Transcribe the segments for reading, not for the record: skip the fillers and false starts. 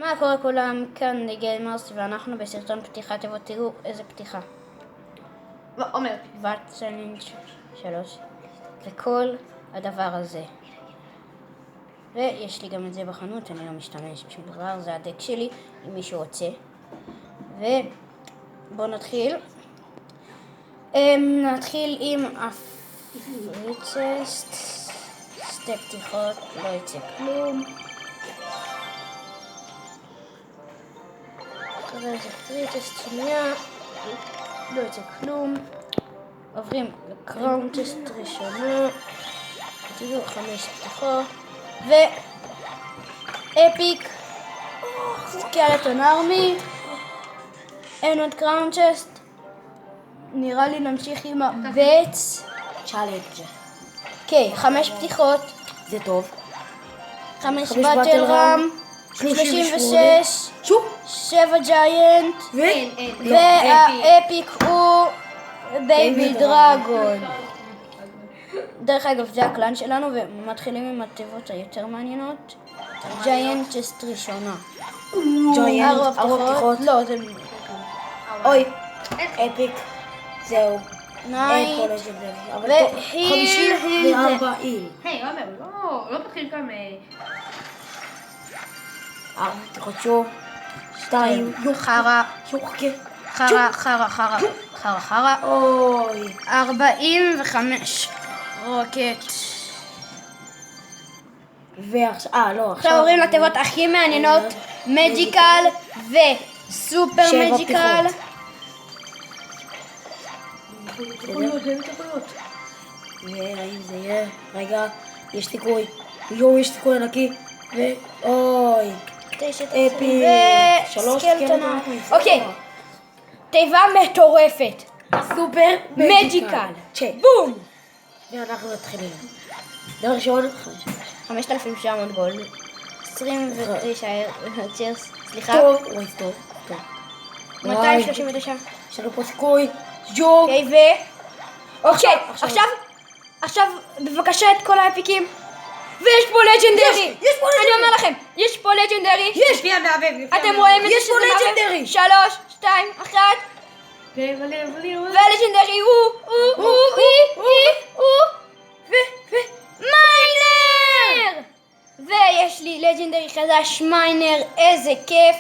מה קורה כולם? כאן גיימרס ואנחנו בסרטון פתיחה תיבות. תראו איזה פתיחה. עומר, בת צ'לנג' 3 וכל הדבר הזה. ויש לי גם את זה בחנות, אני לא משתמש בשום דבר, זה הדק שלי אם מישהו רוצה. ובואו נתחיל. נתחיל עם הפריצ'סט, שתי פתיחות, לא יצא כלום. אחרי זה פריצ'סט שנייה, לא יצא כלום. עוברים לקראון טסט ראשונה, תראו 5 פתיחות, ואפיק סקלטון ארמי. אין עוד קראון טסט, נראה לי נמשיך עם הבטס צ'אלנג'. אוקיי, 5 פטיחות, זה טוב. 5 באטל רם, 36, 7 ג'יינט, והאפיק הוא בייבי דרגון. דרך אגב זה הקלאן שלנו, ומתחילים עם התיבות היותר מעניינות. ג'יינט צ'סט ראשונה. ג'יינט, 4 פתיחות. לא, זה... אוי, אפיק, זהו. נייט, אין פה לג'נדרי, אבל והיל, 54 איל. היי, עומר, לא פותחים כאן... 4 פתיחות שוב. 2, חרה, חרה, אוי. 45 רוקט. ועכשיו, לא, עכשיו עוברים לתיבות הכי מעניינות, מג'יקל וסופר מג'יקל. האם זה יהיה? רגע, יש סיכוי. יש סיכוי ענקי. ואוי. אפי. 3 וסקלטון. אוקיי, תיבה מטורפת. סופר מג'יקל. צ'ק. בום. ואנחנו מתחילים. דבר ראשון, 5,700 גולד. 29 צ'רס. סליחה. טוב. וואי, טוב. 239. יש לנו פה סיכוי. ג'וק. אוקיי, עכשיו בבקשה את כל האפיקים. ויש פה לג'נדרי. אני אומר לכם, יש פה לג'נדרי. אתם רואים את זה שזה מהבב? 3, 2, 1. והלג'נדרי הוא מיינר! ויש לי לג'נדרי חדש, מיינר, איזה כיף.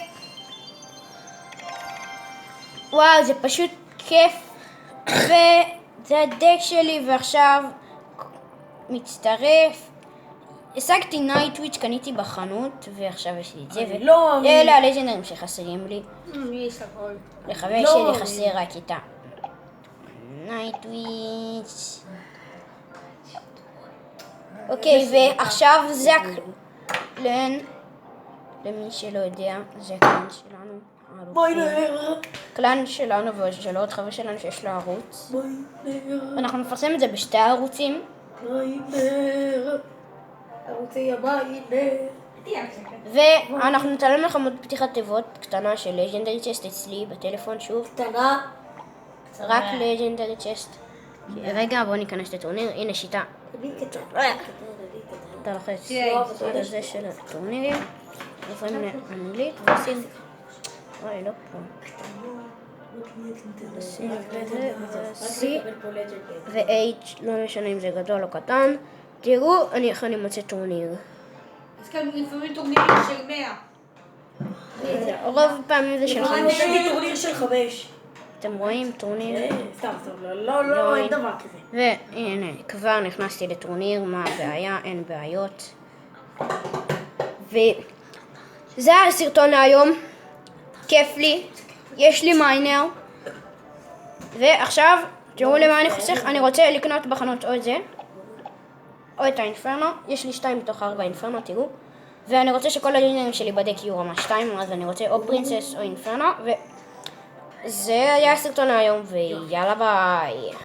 וואו, זה פשוט כיף. וזה הדק שלי, ועכשיו מצטרף. השגתי נייטוויץ', קניתי בחנות, ועכשיו יש לי את זה. אלה הלג'נדרים שחסרים לי. לחבר שלי חסר רק איתה. נייטוויץ'. אוקיי, ועכשיו זה הקלן. למי שלא יודע, זה הקלן שלנו. קלן שלנו ושל עוד חבר שלנו שיש לו ערוץ. אנחנו נפרסם את זה בשתי הערוצים. ערוצי המיינר. ואנחנו נצלם לכם עוד פתיחת תיבות קטנה של לג'נדרי צ'סט אצלי בטלפון שוב. קטנה. רק לג'נדרי צ'סט. רגע, בואו ניכנס לטורניר. הנה שיטה. אתה לוחץ על הזה של הטורנירים. עוברים לאנגלית ועושים... אוי, לא פה. C ו-H, לא משנה אם זה גדול או קטן. תראו, איך אני מוצא טורניר. אז כאן לפעמים טורנירים של 100. רוב פעמים זה של 5. אני עשיתי טורניר של 5. אתם רואים טורניר? סתם, לא, אין דבר כזה. והנה, כבר נכנסתי לטורניר, מה הבעיה? אין בעיות. וזה הסרטון היום. כיף לי. יש לי מיינר. ועכשיו, תראו לי מה אני חוסך. אני רוצה לקנות בחנות או את זה, או את האינפרנו. יש לי 2 מתוך 4 אינפרנו, תראו. ואני רוצה שכל הלינאים שלי בדק יהיו רמה 2, אז אני רוצה או פרינסס או אינפרנו. וזה היה הסרטון היום, ויאללה ביי.